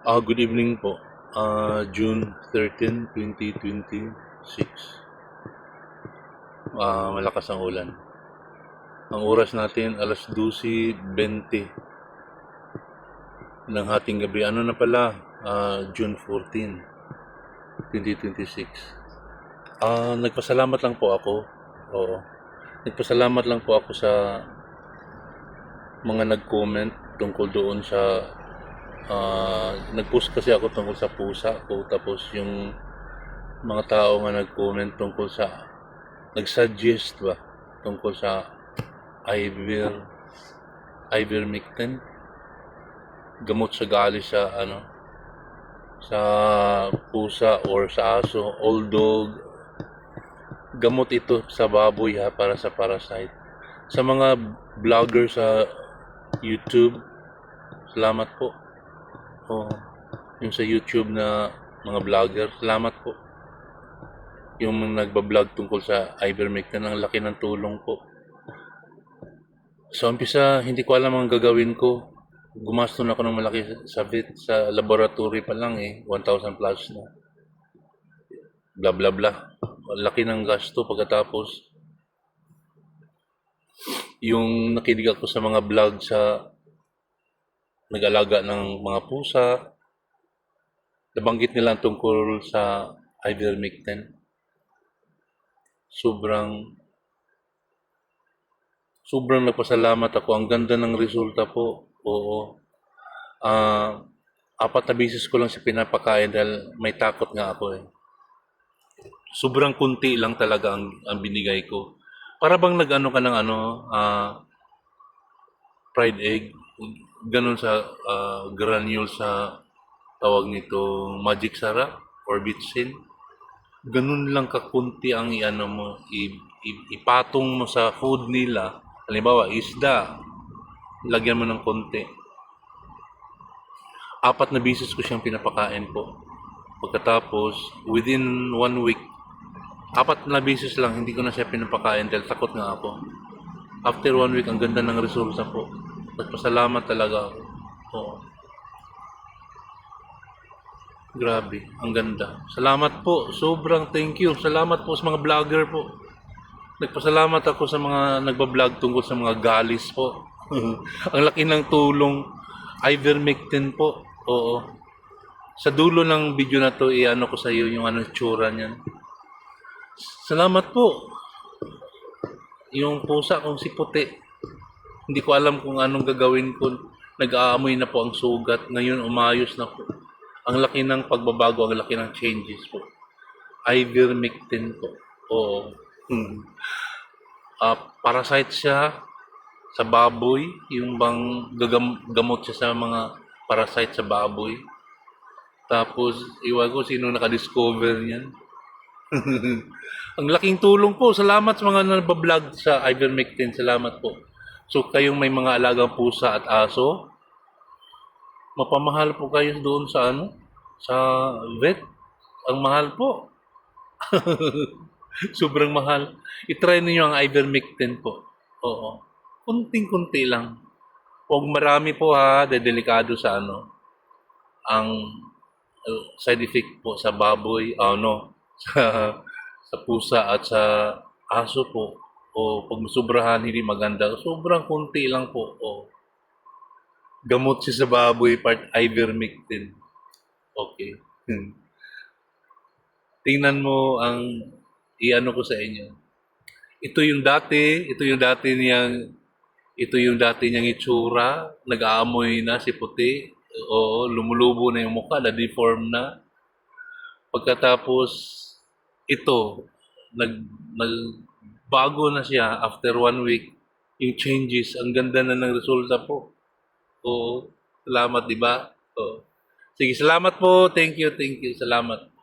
Good evening po. June 13, 2026. Malakas ang ulan. Ang oras natin, alas 12:20 ng hating gabi. Ano na pala? June 14, 2026. Nagpasalamat lang po ako. Oo. Nagpasalamat lang po ako sa mga nag-comment tungkol doon sa nag-post kasi ako tungkol sa pusa ko, tapos yung mga tao nga nag-comment tungkol sa nag-suggest ba tungkol sa Iver ivermectin, gamot sa gali sa sa pusa or sa aso, although gamot ito sa baboy para sa parasite. Sa mga vlogger sa YouTube, salamat po. Oh, yung sa YouTube na mga vlogger, salamat po. Yung nagba-vlog tungkol sa ivermectin, ang laki ng tulong po. Sa umpisa, hindi ko alam ang gagawin ko. Gumastos na ako ng malaki sa laboratory pa lang 1,000 plus na. Bla bla bla. Laki ng gasto pagkatapos. Yung nakinig ako sa mga vlog sa nag-alaga ng mga pusa, nabanggit nila tungkol sa ivermectin. Sobrang sobrang nagpasalamat ako. Ang ganda ng resulta po. Oo. Ah, Apat na beses ko lang siya pinapakain dahil may takot nga ako eh. Sobrang kunti lang talaga ang binigay ko. Para bang nag-ano ka ng fried egg, ganun sa granule sa tawag nito magic sarap or bitsin. Ganun lang kakunti ang iano mo, ipatong mo sa food nila. Halimbawa, isda, lagyan mo ng konti. Apat na beses ko siyang pinapakain po. Pagkatapos, within 1 week, apat na beses lang, hindi ko na siya pinapakain dahil takot nga ako. After 1 week, ang ganda ng resulta po. Nagpasalamat talaga ako. Oo. Grabe, ang ganda. Salamat po, sobrang thank you. Salamat po sa mga vlogger po. Nagpasalamat ako sa mga nagbablog tungkol sa mga galis po. Ang laki ng tulong. Ivermectin po. Oo. Sa dulo ng video na to, i-ano ko sa iyo yung tsura niyan. Salamat po. Yung pusa kong si Puti. Hindi ko alam kung anong gagawin ko. Nag-aamoy na po ang sugat. Ngayon umayos na po. Ang laki ng pagbabago, ang laki ng changes po. Ivermectin po. Oo. Parasite siya sa baboy, yung bang gamot siya sa mga parasite sa baboy. Tapos, iwan ko sino naka-discover niyan. Ang laking tulong po. Salamat sa mga nabablog sa ivermectin. Salamat po. So, kayong may mga alagang pusa at aso, mapamahal po kayo doon sa sa vet. Ang mahal po. Sobrang mahal. I-try niyo ang ivermectin po. Oo. Kunting-kunti lang. Huwag marami po ha, delikado sa ang side effect po sa baboy, sa sa pusa at sa aso po. O pag sobrahan hindi maganda. Sobrang kunti lang po. O, gamot siya sa baboy, part ivermectin. Okay. Tingnan mo ang iano ko sa inyo. Ito yung dati niyang itsura, nag-aamoy na si Puti. Oo, lumulubo na yung mukha, na-deform na. Pagkatapos, ito, nag, nagbago na siya after 1 week. Yung changes, ang ganda na ng resulta po. Oo, salamat, di ba? Oo. Sige, salamat po. Thank you, thank you. Salamat.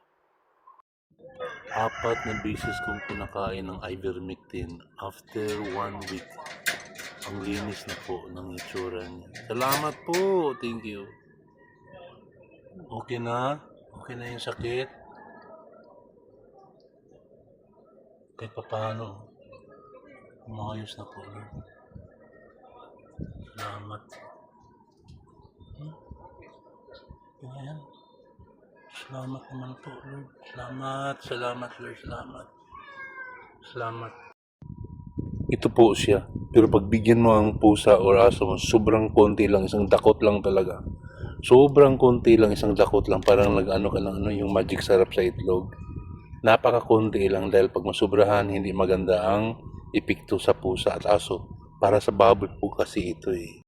Apat na beses kong pinakain ng ivermectin after 1 week. Ang linis na po ng itsura niya. Salamat po. Thank you. Okay na? Okay na yung sakit? Kahit pa paano. Umayos na po. Salamat. Ayan. Salamat naman po, Lord. Salamat, Lord. Salamat. Ito po siya. Pero pag bigyan mo ang pusa o aso mo, sobrang konti lang, isang dakot lang talaga. Sobrang konti lang, isang dakot lang. Parang nag-ano ka lang, yung magic sarap sa itlog. Napakakonti lang dahil pag masubrahan, hindi maganda ang epekto sa pusa at aso. Para sa baboy po kasi ito eh.